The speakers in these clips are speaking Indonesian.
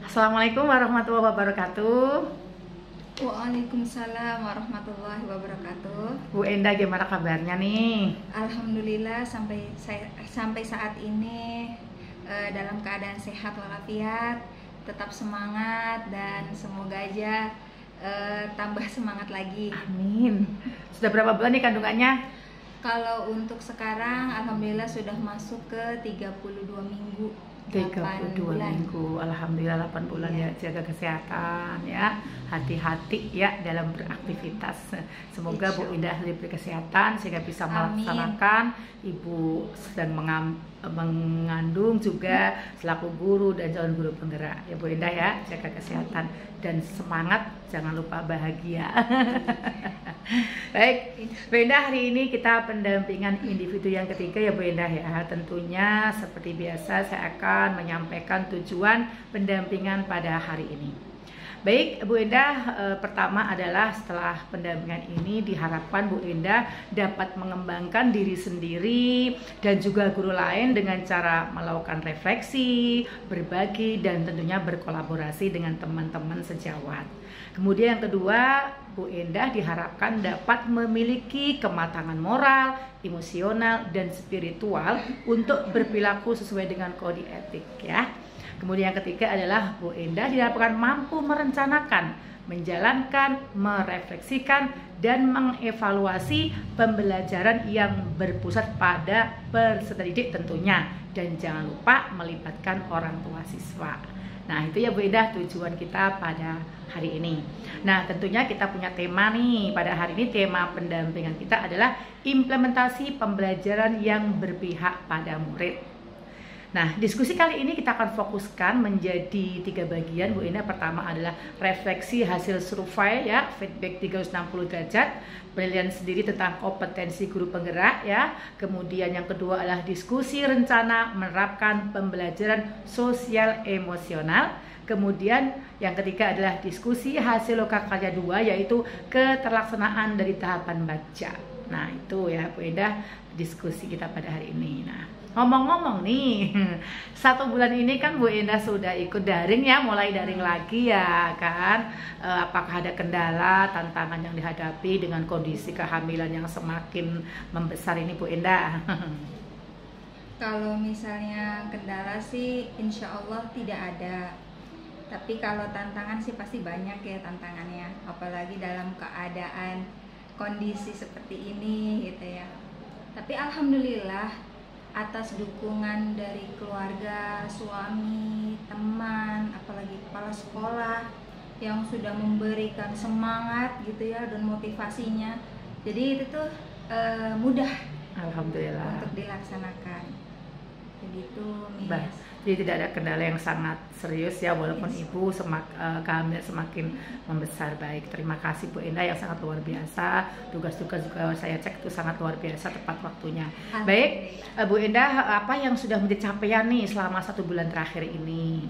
Assalamualaikum warahmatullahi wabarakatuh. Waalaikumsalam warahmatullahi wabarakatuh. Bu Endah, gimana kabarnya nih? Alhamdulillah sampai saat ini dalam keadaan sehat walafiat, tetap semangat dan semoga aja tambah semangat lagi. Amin. Sudah berapa bulan nih kandungannya? Kalau untuk sekarang alhamdulillah sudah masuk ke 32 minggu. 32 minggu. Alhamdulillah 8 bulan ya. Jaga kesehatan ya. Hati-hati ya dalam beraktivitas. Semoga Bu Endah diberi kesehatan sehingga bisa melaksanakan. Ibu sedang mengandung juga selaku guru dan calon guru penggerak ya Bu Endah ya. Jaga kesehatan dan semangat, jangan lupa bahagia. Baik, Bu Endah, hari ini kita pendampingan individu yang ketiga ya Bu Endah ya. Tentunya seperti biasa saya akan menyampaikan tujuan pendampingan pada hari ini. Baik Bu Endah, pertama adalah setelah pendampingan ini diharapkan Bu Endah dapat mengembangkan diri sendiri dan juga guru lain dengan cara melakukan refleksi, berbagi dan tentunya berkolaborasi dengan teman-teman sejawat. Kemudian yang kedua, Bu Endah diharapkan dapat memiliki kematangan moral, emosional dan spiritual untuk berperilaku sesuai dengan kode etik ya. Kemudian yang ketiga adalah Bu Endah diharapkan mampu merencanakan, menjalankan, merefleksikan, dan mengevaluasi pembelajaran yang berpusat pada peserta didik tentunya. Dan jangan lupa melibatkan orang tua siswa. Nah itu ya Bu Endah tujuan kita pada hari ini. Nah tentunya kita punya tema nih. Pada hari ini tema pendampingan kita adalah implementasi pembelajaran yang berpihak pada murid. Nah, diskusi kali ini kita akan fokuskan menjadi 3 bagian Bu Endah. Pertama adalah refleksi hasil survei ya, feedback 360 derajat, penilaian sendiri tentang kompetensi guru penggerak ya. Kemudian yang kedua adalah diskusi rencana menerapkan pembelajaran sosial emosional. Kemudian yang ketiga adalah diskusi hasil lokakarya 2 yaitu keterlaksanaan dari tahapan baca. Nah, itu ya Bu Endah diskusi kita pada hari ini. Nah, ngomong-ngomong nih, 1 bulan ini kan Bu Endah sudah ikut daring ya, mulai daring lagi ya kan. Apakah ada kendala, tantangan yang dihadapi dengan kondisi kehamilan yang semakin membesar ini Bu Endah? Kalau misalnya kendala sih insya Allah tidak ada. Tapi kalau tantangan sih pasti banyak ya tantangannya. Apalagi dalam keadaan kondisi seperti ini gitu ya. Tapi alhamdulillah atas dukungan dari keluarga, suami, teman, apalagi kepala sekolah yang sudah memberikan semangat gitu ya dan motivasinya. Jadi itu tuh mudah Alhamdulillah untuk dilaksanakan. Begitu Miss. Jadi tidak ada kendala yang sangat serius ya, walaupun Ibu kehamilan semakin membesar. Baik, terima kasih Bu Endah yang sangat luar biasa. Tugas-tugas juga saya cek itu sangat luar biasa, tepat waktunya. Baik, Bu Endah, apa yang sudah menjadi capaian nih selama 1 bulan terakhir ini?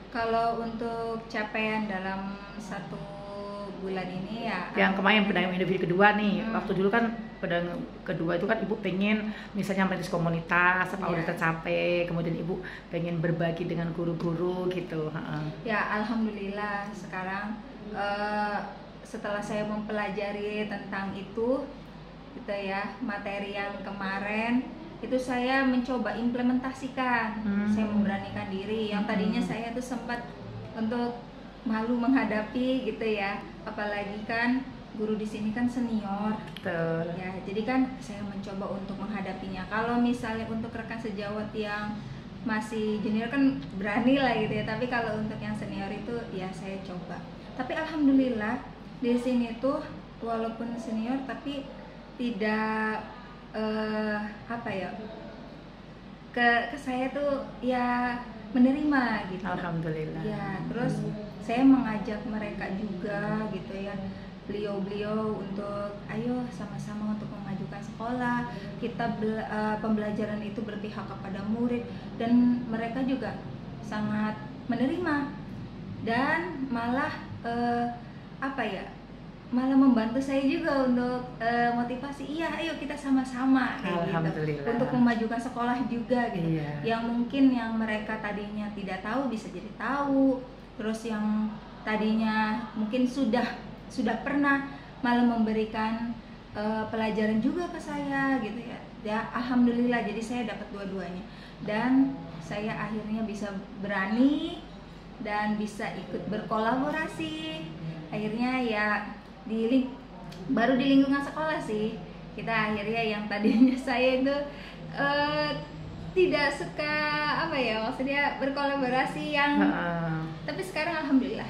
Kalau untuk capaian dalam 1 bulan ini ya, yang kemarin pendampingan individu kedua nih, waktu dulu kan pendampingan kedua itu kan Ibu pengen misalnya merintis komunitas, apa udah tercapai, kemudian Ibu pengen berbagi dengan guru-guru gitu. Ya alhamdulillah sekarang setelah saya mempelajari tentang itu gitu ya, materi yang kemarin itu saya mencoba implementasikan. Saya memberanikan diri yang tadinya saya tuh sempat untuk malu menghadapi gitu ya, apalagi kan guru di sini kan senior. Betul. Ya, jadi kan saya mencoba untuk menghadapinya. Kalau misalnya untuk rekan sejawat yang masih junior kan berani lah gitu ya, tapi kalau untuk yang senior itu ya saya coba. Tapi alhamdulillah di sini tuh walaupun senior tapi tidak apa ya, ke saya tuh ya menerima gitu. Alhamdulillah. Ya, terus saya mengajak mereka juga gitu ya, beliau-beliau untuk ayo sama-sama untuk memajukan sekolah kita, pembelajaran itu berpihak kepada murid, dan mereka juga sangat menerima dan malah apa ya, malah membantu saya juga untuk motivasi, iya ayo kita sama-sama gitu, untuk memajukan sekolah juga gitu. Yang mungkin yang mereka tadinya tidak tahu bisa jadi tahu, terus yang tadinya mungkin sudah pernah malah memberikan pelajaran juga ke saya gitu ya. Ya alhamdulillah, jadi saya dapat dua-duanya dan saya akhirnya bisa berani dan bisa ikut berkolaborasi. Akhirnya ya baru di lingkungan sekolah sih kita akhirnya yang tadinya saya itu tidak suka maksudnya berkolaborasi yang tapi sekarang alhamdulillah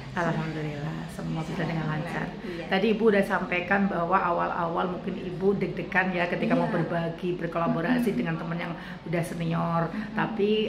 semua bisa dengan lancar. Iya. Tadi Ibu udah sampaikan bahwa awal-awal mungkin Ibu deg-degan ya ketika mau berbagi, berkolaborasi dengan teman yang udah senior. Tapi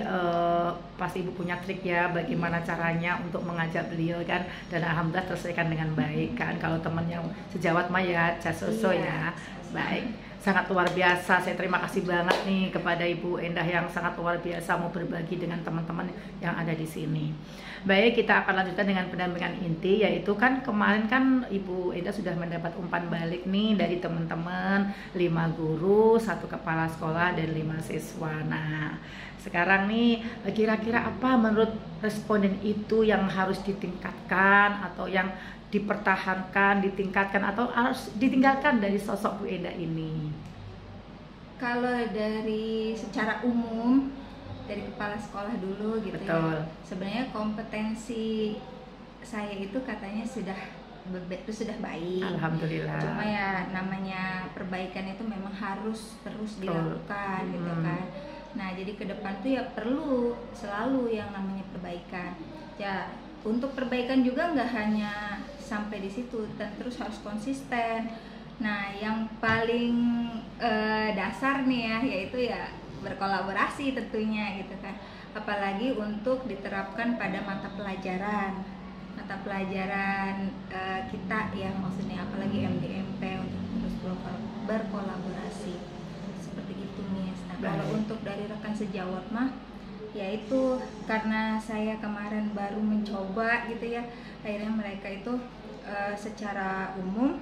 pas Ibu punya trik ya bagaimana caranya untuk mengajak beliau kan, dan alhamdulillah terselesaikan dengan baik kan. Kalau teman yang sejawat mah ya jasoso ya. Baik, sangat luar biasa. Saya terima kasih banget nih kepada Ibu Endah yang sangat luar biasa mau berbagi dengan teman-teman yang ada di sini. Baik, kita akan lanjutkan dengan pendampingan inti, yaitu kan kemarin kan Ibu Endah sudah mendapat umpan balik nih dari teman-teman, 5 guru, 1 kepala sekolah dan 5 siswa. Nah, sekarang nih kira-kira apa menurut responden itu yang harus ditingkatkan atau yang dipertahankan, ditingkatkan atau harus ditinggalkan dari sosok Bu Endah ini? Kalau dari secara umum dari kepala sekolah dulu gitu. Betul. Ya. Sebenarnya kompetensi saya itu katanya sudah baik. Alhamdulillah. Cuma ya namanya perbaikan itu memang harus terus dilakukan gitu kan. Nah, jadi ke depan tuh ya perlu selalu yang namanya perbaikan. Ya, untuk perbaikan juga nggak hanya sampai di situ, dan terus harus konsisten. Nah, yang paling dasar nih ya, yaitu ya berkolaborasi tentunya gitu kan. Apalagi untuk diterapkan pada mata pelajaran kita ya, maksudnya apalagi MDMP untuk terus berkolaborasi seperti itu Miss. Nah, kalau untuk dari rekan sejawat mah yaitu karena saya kemarin baru mencoba gitu ya, akhirnya mereka itu secara umum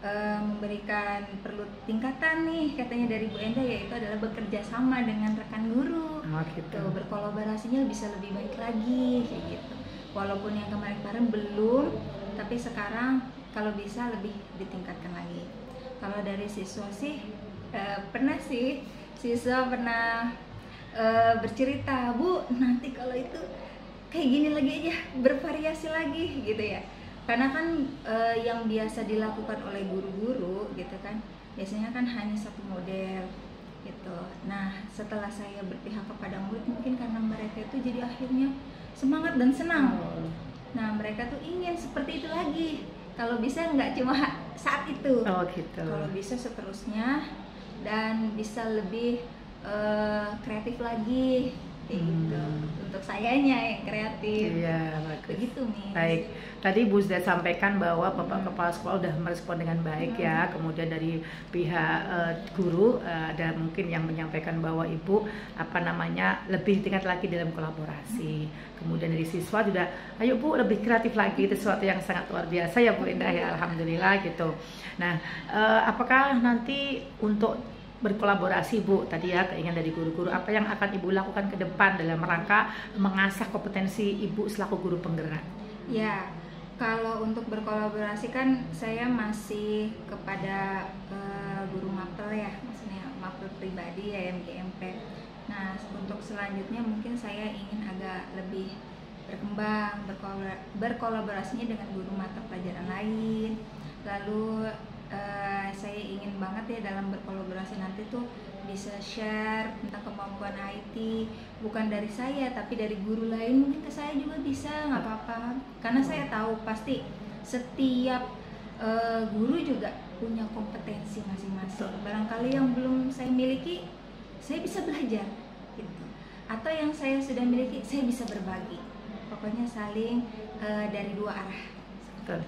memberikan perlu tingkatan nih katanya dari Bu Endah, yaitu adalah bekerja sama dengan rekan guru. Gitu. Berkolaborasinya bisa lebih baik lagi kayak gitu. Walaupun yang kemarin-kemarin belum, tapi sekarang kalau bisa lebih ditingkatkan lagi. Kalau dari siswa sih siswa pernah bercerita, Bu, nanti kalau itu kayak gini lagi aja, bervariasi lagi gitu ya. Karena kan yang biasa dilakukan oleh guru-guru gitu kan, biasanya kan hanya satu model gitu. Nah, setelah saya berpihak kepada murid, mungkin karena mereka itu jadi akhirnya semangat dan senang. Nah, mereka tuh ingin seperti itu lagi. Kalau bisa nggak cuma saat itu. Gitu. Kalau bisa seterusnya dan bisa lebih kreatif lagi. Gitu. Untuk sayanya yang kreatif. Iya, bagus. Begitu nih. Baik. Tadi Bu sudah sampaikan bahwa Bapak Kepala Sekolah sudah merespon dengan baik ya. Kemudian dari pihak guru ada mungkin yang menyampaikan bahwa Ibu lebih tingkat lagi dalam kolaborasi. Kemudian dari siswa juga, ayo Bu lebih kreatif lagi, itu sesuatu yang sangat luar biasa ya Bu Endah ya, alhamdulillah gitu. Nah, apakah nanti untuk berkolaborasi Bu, tadi ya keinginan dari guru-guru, apa yang akan Ibu lakukan ke depan dalam rangka mengasah kompetensi Ibu selaku guru penggerak? Ya, kalau untuk berkolaborasi kan saya masih kepada guru mapel ya, maksudnya mapel pribadi ya, MGMP. Nah, untuk selanjutnya mungkin saya ingin agak lebih berkembang, berkolaborasinya dengan guru mata pelajaran lain. Lalu saya ingin banget ya dalam berkolaborasi nanti tuh bisa share tentang kemampuan IT, bukan dari saya tapi dari guru lain, mungkin ke saya juga bisa, nggak apa-apa. Karena saya tahu pasti setiap guru juga punya kompetensi masing-masing. Barangkali yang belum saya miliki, saya bisa belajar gitu. Atau yang saya sudah miliki, saya bisa berbagi. Pokoknya saling dari dua arah. Betul.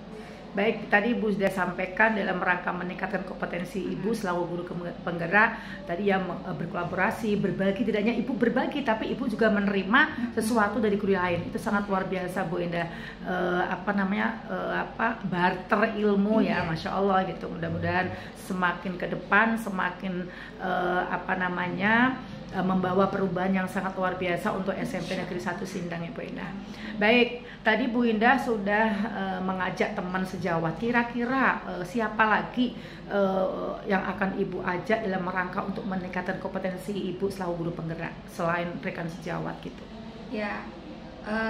Baik, tadi Ibu sudah sampaikan dalam rangka meningkatkan kompetensi Ibu selaku guru penggerak, tadi yang berkolaborasi, berbagi, tidak hanya Ibu berbagi, tapi Ibu juga menerima sesuatu dari guru lain. Itu sangat luar biasa Bu Endah, barter ilmu ya, Masya Allah gitu. Mudah-mudahan semakin ke depan, semakin membawa perubahan yang sangat luar biasa untuk SMP Negeri 1 Sindang ya Bu Indah. Baik, tadi Bu Indah sudah mengajak teman sejawat. Kira-kira siapa lagi yang akan Ibu ajak dalam rangka untuk meningkatkan kompetensi Ibu selaku guru penggerak selain rekan sejawat gitu? Ya,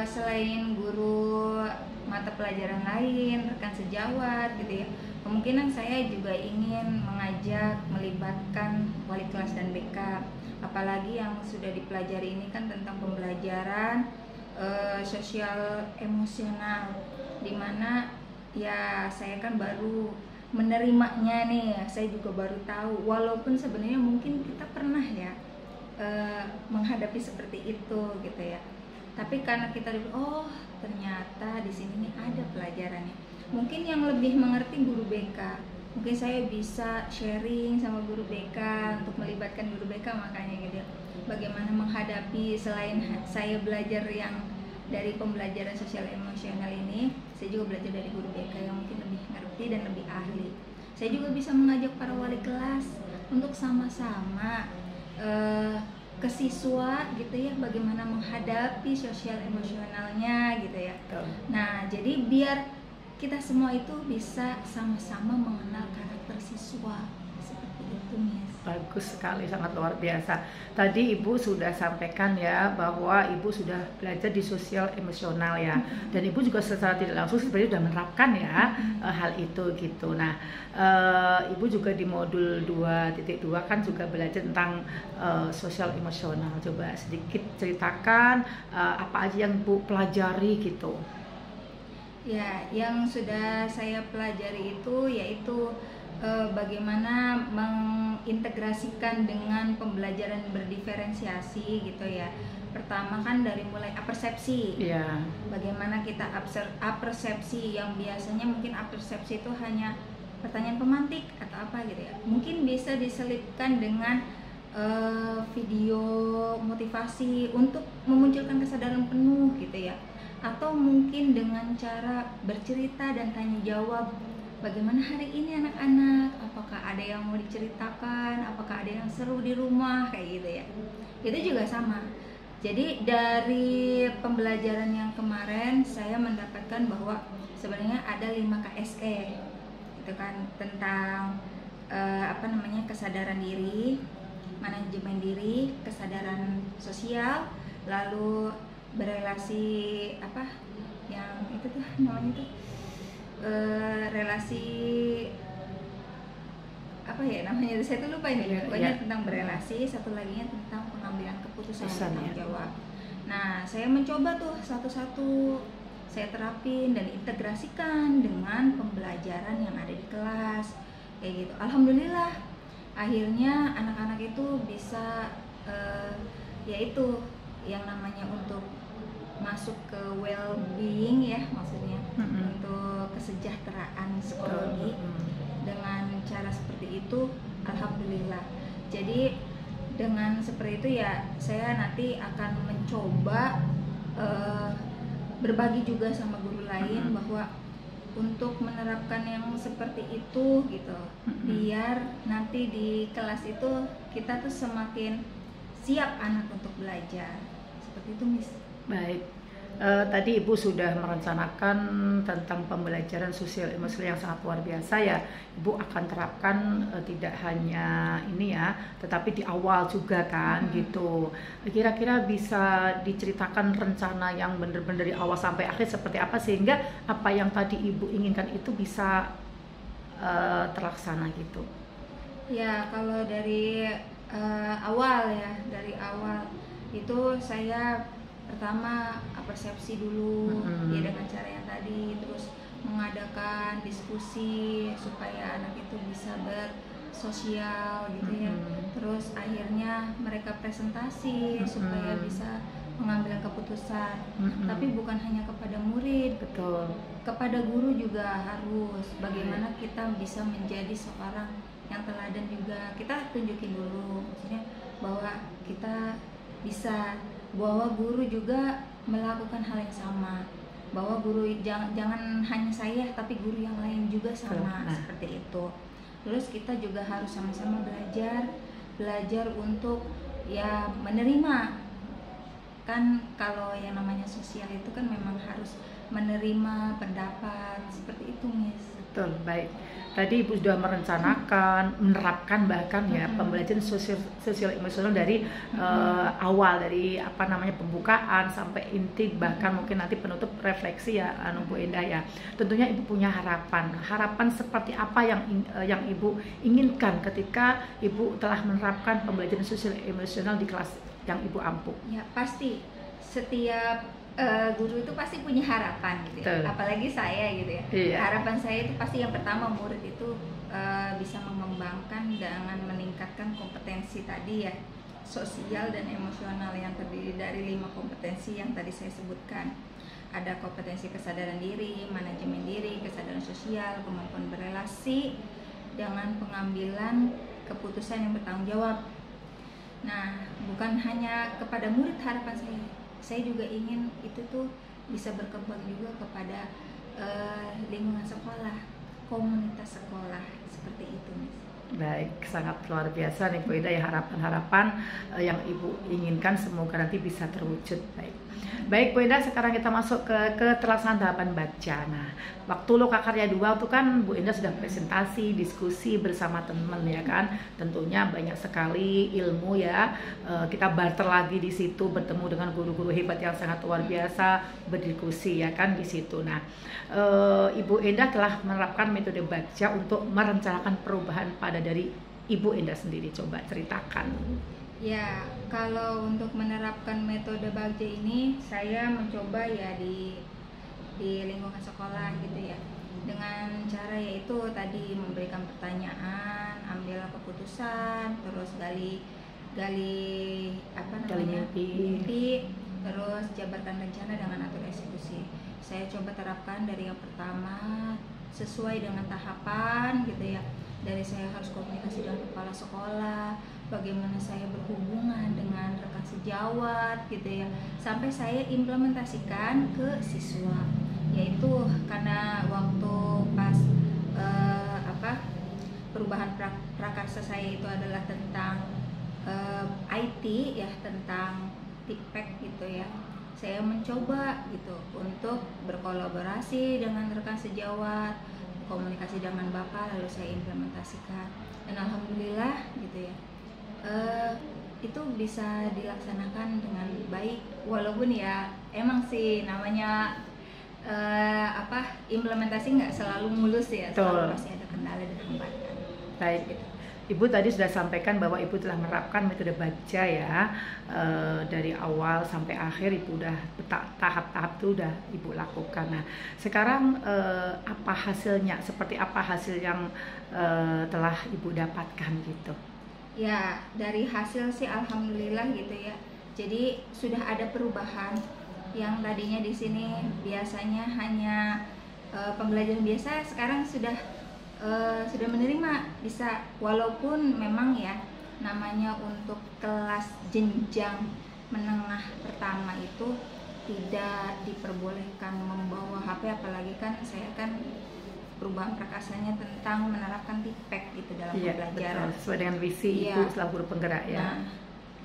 selain guru mata pelajaran lain, rekan sejawat gitu ya, kemungkinan saya juga ingin mengajak melibatkan wali kelas dan BK. Apalagi yang sudah dipelajari ini kan tentang pembelajaran sosial emosional, dimana ya saya kan baru menerimanya nih, saya juga baru tahu, walaupun sebenarnya mungkin kita pernah ya menghadapi seperti itu gitu ya. Tapi karena kita oh ternyata di sini nih ada pelajarannya. Mungkin yang lebih mengerti guru BK. Mungkin saya bisa sharing sama guru BK untuk melibatkan guru BK, makanya gitu. Bagaimana menghadapi, selain saya belajar yang dari pembelajaran sosial emosional ini, saya juga belajar dari guru BK yang mungkin lebih ngerti dan lebih ahli. Saya juga bisa mengajak para wali kelas untuk sama-sama ke siswa gitu ya, bagaimana menghadapi sosial emosionalnya gitu ya. Nah, jadi biar kita semua itu bisa sama-sama mengenal karakter siswa, seperti itu Miss. Bagus sekali, sangat luar biasa. Tadi Ibu sudah sampaikan ya bahwa Ibu sudah belajar di sosial emosional ya, dan Ibu juga secara tidak langsung sebenarnya sudah menerapkan ya hal itu gitu. Nah, Ibu juga di modul 2.2 kan juga belajar tentang sosial emosional. Coba sedikit ceritakan apa aja yang Ibu pelajari gitu. Ya, yang sudah saya pelajari itu yaitu bagaimana mengintegrasikan dengan pembelajaran berdiferensiasi gitu ya. Pertama kan dari mulai apersepsi. Yeah. Bagaimana kita apersepsi, yang biasanya mungkin apersepsi itu hanya pertanyaan pemantik atau apa gitu ya. Mungkin bisa diselipkan dengan video motivasi untuk memunculkan kesadaran penuh gitu ya. Atau mungkin dengan cara bercerita dan tanya jawab. Bagaimana hari ini anak-anak? Apakah ada yang mau diceritakan? Apakah ada yang seru di rumah? Kayak gitu ya. Itu juga sama. Jadi dari pembelajaran yang kemarin saya mendapatkan bahwa sebenarnya ada 5 KSE. Itu kan tentang kesadaran diri, manajemen diri, kesadaran sosial, lalu berelasi yang itu tuh namanya tuh relasi saya tuh lupa ini. Pokoknya tentang berelasi, satu laginya tentang pengambilan keputusan dan tanggung jawab. Nah, saya mencoba tuh satu-satu saya terapin dan integrasikan dengan pembelajaran yang ada di kelas kayak gitu. Alhamdulillah akhirnya anak-anak itu bisa yaitu yang namanya untuk masuk ke well-being ya, maksudnya untuk kesejahteraan psikologi dengan cara seperti itu. Alhamdulillah. Jadi dengan seperti itu ya saya nanti akan mencoba berbagi juga sama guru lain bahwa untuk menerapkan yang seperti itu gitu, biar nanti di kelas itu kita tuh semakin siap anak untuk belajar. Seperti itu Miss. Baik, tadi Ibu sudah merencanakan tentang pembelajaran sosial emosional yang sangat luar biasa ya. Ibu akan terapkan tidak hanya ini ya, tetapi di awal juga kan gitu. Kira-kira bisa diceritakan rencana yang benar-benar dari awal sampai akhir seperti apa, sehingga apa yang tadi Ibu inginkan itu bisa terlaksana gitu. Ya, kalau dari awal itu saya pertama persepsi dulu ya dengan cara yang tadi, terus mengadakan diskusi supaya anak itu bisa bersosial gitu ya. Terus akhirnya mereka presentasi supaya bisa mengambil keputusan. Tapi bukan hanya kepada murid, betul, kepada guru juga harus. Bagaimana kita bisa menjadi seorang yang teladan juga. Kita tunjukin dulu maksudnya bahwa kita bisa, bahwa guru juga melakukan hal yang sama, bahwa guru jangan hanya saya tapi guru yang lain juga sama. Seperti itu. Terus kita juga harus sama-sama belajar untuk ya menerima. Kan kalau yang namanya sosial itu kan memang harus menerima pendapat seperti itu, Miss. Betul, baik. Tadi Ibu sudah merencanakan, menerapkan bahkan ya pembelajaran sosial emosional dari awal, dari apa namanya pembukaan sampai inti, bahkan mungkin nanti penutup refleksi ya, Bu Endah ya. Tentunya Ibu punya harapan seperti apa yang Ibu inginkan ketika Ibu telah menerapkan pembelajaran sosial emosional di kelas yang Ibu ampu. Ya pasti setiap guru itu pasti punya harapan gitu ya. Apalagi saya gitu ya. Iya. Harapan saya itu pasti yang pertama murid itu bisa mengembangkan dengan meningkatkan kompetensi tadi ya, sosial dan emosional, yang terdiri dari 5 kompetensi yang tadi saya sebutkan. Ada kompetensi kesadaran diri, manajemen diri, kesadaran sosial, kemampuan berelasi, dengan pengambilan keputusan yang bertanggung jawab. Nah, bukan hanya kepada murid harapan saya juga ingin itu tuh bisa berkembang juga kepada lingkungan sekolah, komunitas sekolah, seperti itu, Miss. Baik, sangat luar biasa nih Bu Endah ya, harapan-harapan yang Ibu inginkan semoga nanti bisa terwujud. Baik Bu Endah, sekarang kita masuk ke keterlaksanaan tahapan baca. Nah, waktu Loka Karya 2 itu kan Bu Endah sudah presentasi, diskusi bersama teman ya kan. Tentunya banyak sekali ilmu ya. Kita barter lagi di situ, bertemu dengan guru-guru hebat yang sangat luar biasa, berdiskusi ya kan di situ. Nah, Ibu Endah telah menerapkan metode baca untuk merencanakan perubahan pada dari Ibu Endah sendiri. Coba ceritakan. Ya, kalau untuk menerapkan metode baca ini saya mencoba ya di lingkungan sekolah gitu ya. Dengan cara yaitu tadi memberikan pertanyaan, ambil keputusan, terus gali mimpi, terus jabarkan rencana dengan atur eksekusi. Saya coba terapkan dari yang pertama sesuai dengan tahapan gitu ya. Dari saya harus komunikasi dengan kepala sekolah, bagaimana saya berhubungan dengan rekan sejawat gitu ya, sampai saya implementasikan ke siswa. Yaitu karena waktu pas perubahan prakarsa saya itu adalah tentang IT ya, tentang TIPEK gitu ya. Saya mencoba gitu untuk berkolaborasi dengan rekan sejawat, komunikasi dengan Bapak, lalu saya implementasikan, dan alhamdulillah gitu ya, itu bisa dilaksanakan dengan baik. Walaupun ya emang sih namanya implementasi nggak selalu mulus ya, selalu pasti ada kendala dan hambatan. Baik, gitu. Ibu tadi sudah sampaikan bahwa Ibu telah menerapkan metode baca ya, dari awal sampai akhir Ibu udah tahap-tahap itu udah Ibu lakukan. Nah, sekarang apa hasilnya? Seperti apa hasil yang telah Ibu dapatkan gitu? Ya, dari hasil sih alhamdulillah gitu ya. Jadi sudah ada perubahan. Yang tadinya di sini biasanya hanya pembelajaran biasa, sekarang sudah menerima, bisa, walaupun memang ya namanya untuk kelas jenjang menengah pertama itu tidak diperbolehkan membawa HP, apalagi kan saya kan perubahan prakarsanya tentang menerapkan TIPEK gitu dalam pembelajaran. Betul, sesuai dengan visi Ibu selaku guru penggerak ya. Nah,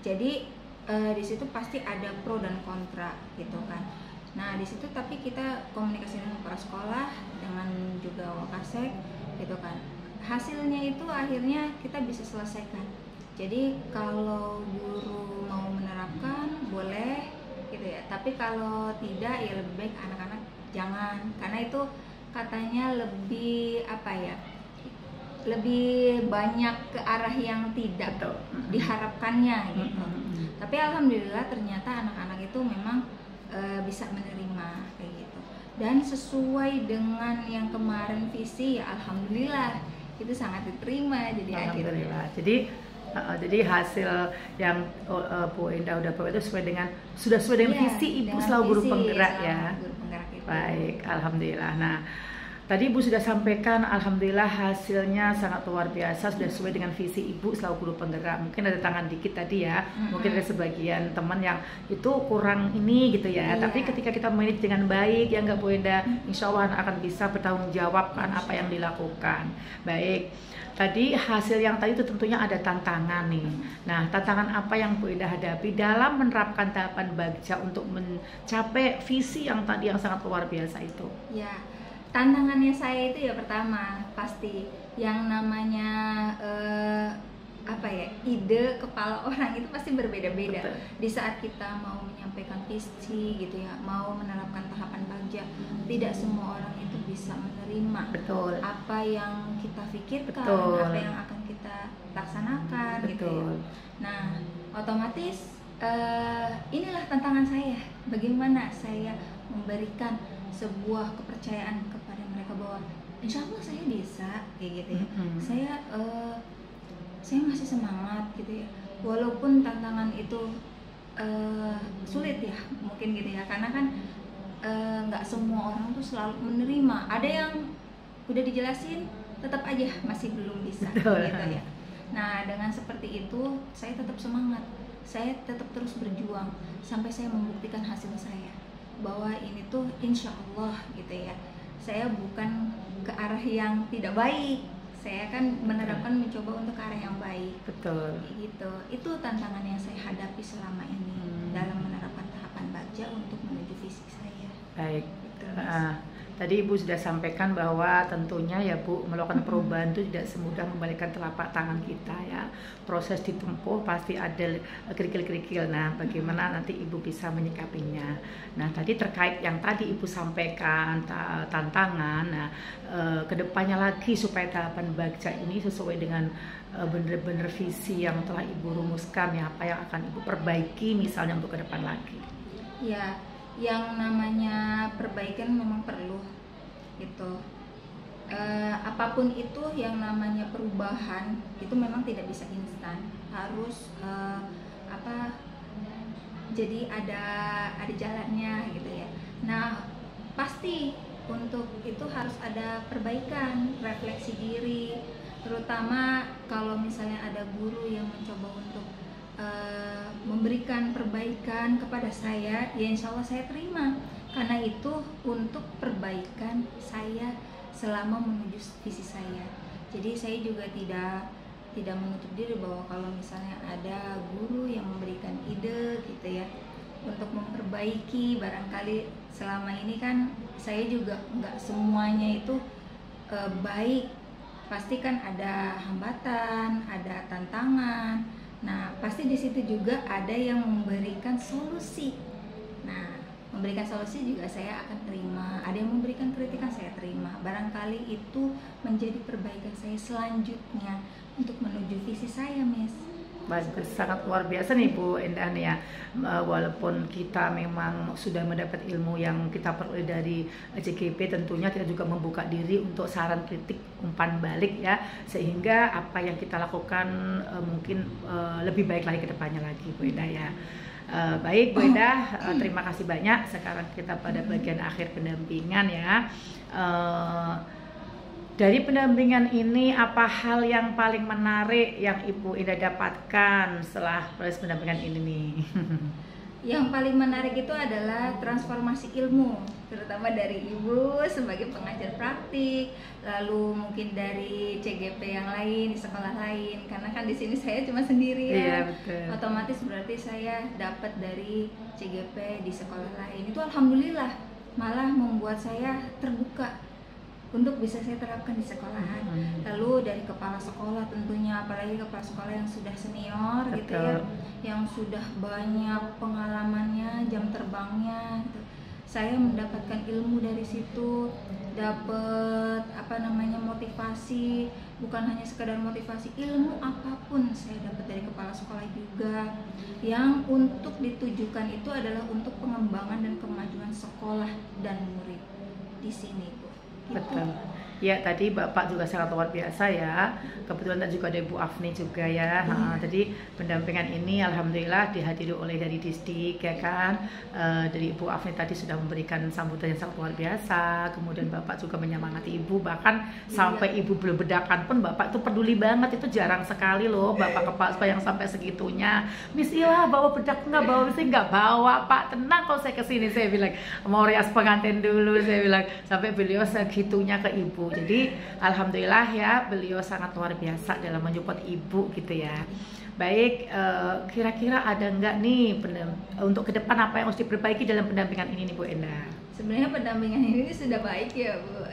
jadi di situ pasti ada pro dan kontra gitu kan. Nah, di situ tapi kita komunikasi dengan kepala sekolah, dengan juga Wakasek gitu kan. Hasilnya itu akhirnya kita bisa selesaikan. Jadi kalau guru mau menerapkan boleh gitu ya, tapi kalau tidak ya lebih baik anak-anak jangan, karena itu katanya lebih lebih banyak ke arah yang tidak diharapkannya gitu. Tapi alhamdulillah ternyata anak-anak itu memang bisa menerima kayak gitu, dan sesuai dengan yang kemarin visi ya alhamdulillah itu sangat diterima. Jadi alhamdulillah akhirnya. Jadi hasil yang Bu Endah udah bawa itu sudah sesuai dengan visi Ibu selalu guru penggerak ya. Guru penggerak itu. Baik, alhamdulillah. Nah, Tadi Ibu sudah sampaikan, alhamdulillah hasilnya sangat luar biasa, sudah sesuai dengan visi Ibu selaku guru penggerak. Mungkin ada tangan dikit tadi ya, mungkin ada sebagian teman yang itu kurang ini gitu ya. Tapi ketika kita manage dengan baik, ya nggak Bu Enda, insya Allah akan bisa bertanggung jawabkan apa yang dilakukan. Baik. Tadi hasil yang tadi itu tentunya ada tantangan nih. Nah, tantangan apa yang Bu Enda hadapi dalam menerapkan tahapan Bagja untuk mencapai visi yang tadi yang sangat luar biasa itu? Ya, tantangannya saya itu ya pertama pasti yang namanya ide kepala orang itu pasti berbeda-beda. Di saat kita mau menyampaikan visi gitu ya, mau menerapkan tahapan Bagja, tidak semua orang itu bisa menerima apa yang kita pikirkan, apa yang akan kita laksanakan gitu ya. Nah, otomatis inilah tantangan saya, bagaimana saya memberikan sebuah kepercayaan kepada mereka bahwa insya Allah saya bisa kayak gitu ya. Saya masih semangat gitu ya, walaupun tantangan itu sulit ya mungkin gitu ya, karena kan nggak semua orang tuh selalu menerima. Ada yang udah dijelasin tetap aja masih belum bisa gitu ya. Nah, dengan seperti itu saya tetap semangat, saya tetap terus berjuang sampai saya membuktikan hasil saya bahwa ini tuh insya Allah gitu ya, saya bukan ke arah yang tidak baik, saya kan menerapkan mencoba untuk ke arah yang baik. Gitu. Itu tantangan yang saya hadapi selama ini dalam menerapkan tahapan Bagja untuk menuju visi saya. Baik. Tadi Ibu sudah sampaikan bahwa tentunya ya Bu, melakukan perubahan itu tidak semudah membalikkan telapak tangan kita ya. Proses ditempuh pasti ada kerikil-kerikil. Nah, bagaimana nanti Ibu bisa menyikapinya. Nah, tadi terkait yang tadi Ibu sampaikan tantangan. Nah, kedepannya lagi supaya tahapan Bagja ini sesuai dengan benar-benar visi yang telah Ibu rumuskan ya, apa yang akan Ibu perbaiki misalnya untuk ke depan lagi. Ya, yang namanya perbaikan memang perlu gitu. Apapun itu yang namanya perubahan itu memang tidak bisa instan, harus jadi ada jalannya gitu ya. Nah, pasti untuk itu harus ada perbaikan, refleksi diri, terutama kalau misalnya ada guru yang mencoba untuk memberikan perbaikan kepada saya, ya insya Allah saya terima, karena itu untuk perbaikan saya selama menuju visi saya. Jadi saya juga tidak menutup diri bahwa kalau misalnya ada guru yang memberikan ide gitu ya untuk memperbaiki, barangkali selama ini kan saya juga nggak semuanya itu baik, pasti kan ada hambatan, ada tantangan. Nah, pasti di situ juga ada yang memberikan solusi. Nah, memberikan solusi juga saya akan terima. Ada yang memberikan kritikan saya terima. Barangkali itu menjadi perbaikan saya selanjutnya untuk menuju visi saya, Miss. Bagus, sangat luar biasa nih Bu Endah nih ya. Walaupun kita memang sudah mendapat ilmu yang kita peroleh dari JGP, tentunya kita juga membuka diri untuk saran, kritik, umpan balik ya, sehingga apa yang kita lakukan mungkin lebih baik lagi ke depannya lagi Bu Endah ya. Baik Bu Endah, terima kasih banyak. Sekarang kita pada bagian akhir pendampingan ya. Dari pendampingan ini, apa hal yang paling menarik yang Ibu Endah dapatkan setelah proses pendampingan ini nih? Yang paling menarik itu adalah transformasi ilmu, terutama dari Ibu sebagai pengajar praktik, lalu mungkin dari CGP yang lain, di sekolah lain, karena kan di sini saya cuma sendirian. Iya, betul. Otomatis berarti saya dapat dari CGP di sekolah lain. Itu alhamdulillah malah membuat saya terbuka untuk bisa saya terapkan di sekolahan. Lalu dari kepala sekolah tentunya, apalagi kepala sekolah yang sudah senior gitu ya, yang sudah banyak pengalamannya, jam terbangnya gitu. Saya mendapatkan ilmu dari situ, dapat motivasi, bukan hanya sekedar motivasi, ilmu apapun saya dapat dari kepala sekolah juga, yang untuk ditujukan itu adalah untuk pengembangan dan kemajuan sekolah dan murid di sini, Bu. Betul. Ya, tadi Bapak juga sangat luar biasa ya. Kebetulan tadi juga ada Ibu Afni juga ya. Jadi pendampingan ini alhamdulillah dihadiri oleh dari Disdik ya kan. Dari Ibu Afni tadi sudah memberikan sambutan yang sangat luar biasa. Kemudian Bapak juga menyemangati Ibu, bahkan sampai Ibu belum bedakan pun Bapak itu peduli banget. Itu jarang sekali loh Bapak kepala yang sampai segitunya. Miss Ila bawa bedak nggak, bawa sih nggak bawa Pak, tenang kalau saya kesini, saya bilang mau rias pengantin dulu, saya bilang, sampai beliau segitunya ke Ibu. Jadi alhamdulillah ya, beliau sangat luar biasa dalam mensupport Ibu gitu ya. Baik, kira-kira ada nggak nih untuk ke depan apa yang harus diperbaiki dalam pendampingan ini nih Bu Endah? Sebenarnya pendampingan ini sudah baik ya Bu.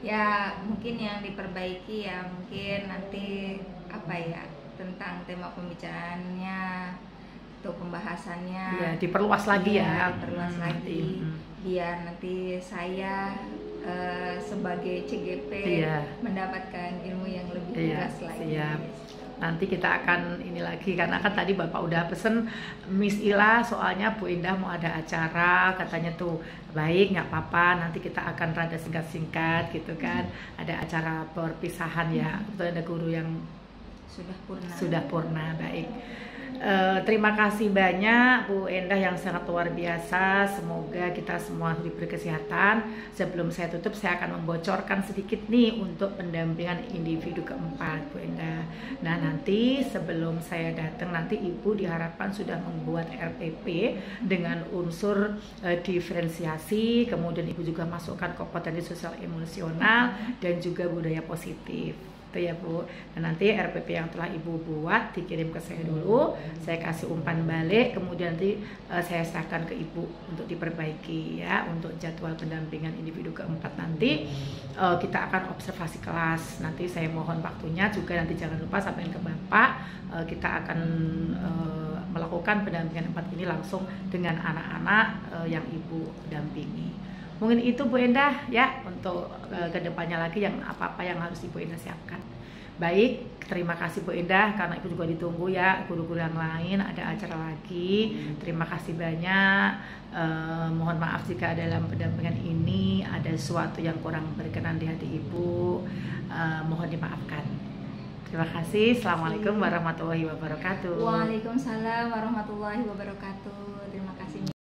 Ya mungkin yang diperbaiki ya mungkin nanti apa ya, tentang tema pembicaraannya, untuk pembahasannya ya diperluas lagi ya, diperluas lagi biar nanti saya sebagai CGP mendapatkan ilmu yang lebih luas lagi. Siap. Nanti kita akan ini lagi, karena kan tadi Bapak udah pesen Miss Ila, soalnya Bu Endah mau ada acara katanya tuh. Baik, nggak apa-apa, nanti kita akan rada singkat-singkat gitu kan. Ada acara perpisahan ya, betul, ada guru yang sudah purna. Baik. Terima kasih banyak Bu Endah yang sangat luar biasa. Semoga kita semua diberi kesehatan. Sebelum saya tutup, saya akan membocorkan sedikit nih untuk pendampingan individu keempat Bu Endah. Nah nanti sebelum saya datang, nanti Ibu diharapkan sudah membuat RPP dengan unsur diferensiasi. Kemudian Ibu juga masukkan kompetensi sosial emosional dan juga budaya positif ya Bu. Dan nanti RPP yang telah Ibu buat dikirim ke saya dulu, saya kasih umpan balik, kemudian nanti saya serahkan ke Ibu untuk diperbaiki ya. Untuk jadwal pendampingan individu keempat nanti kita akan observasi kelas. Nanti saya mohon waktunya juga, nanti jangan lupa sampaikan ke Bapak. Kita akan melakukan pendampingan empat ini langsung dengan anak-anak yang Ibu dampingi. Mungkin itu Bu Endah ya, untuk kedepannya lagi yang apa-apa yang harus Ibu Endah siapkan. Baik, terima kasih Bu Endah, karena Ibu juga ditunggu ya, guru-guru yang lain ada acara lagi. Terima kasih banyak. Mohon maaf jika dalam pendampingan ini ada sesuatu yang kurang berkenan di hati Ibu. Mohon dimaafkan. Terima kasih. Assalamualaikum warahmatullahi wabarakatuh. Waalaikumsalam warahmatullahi wabarakatuh.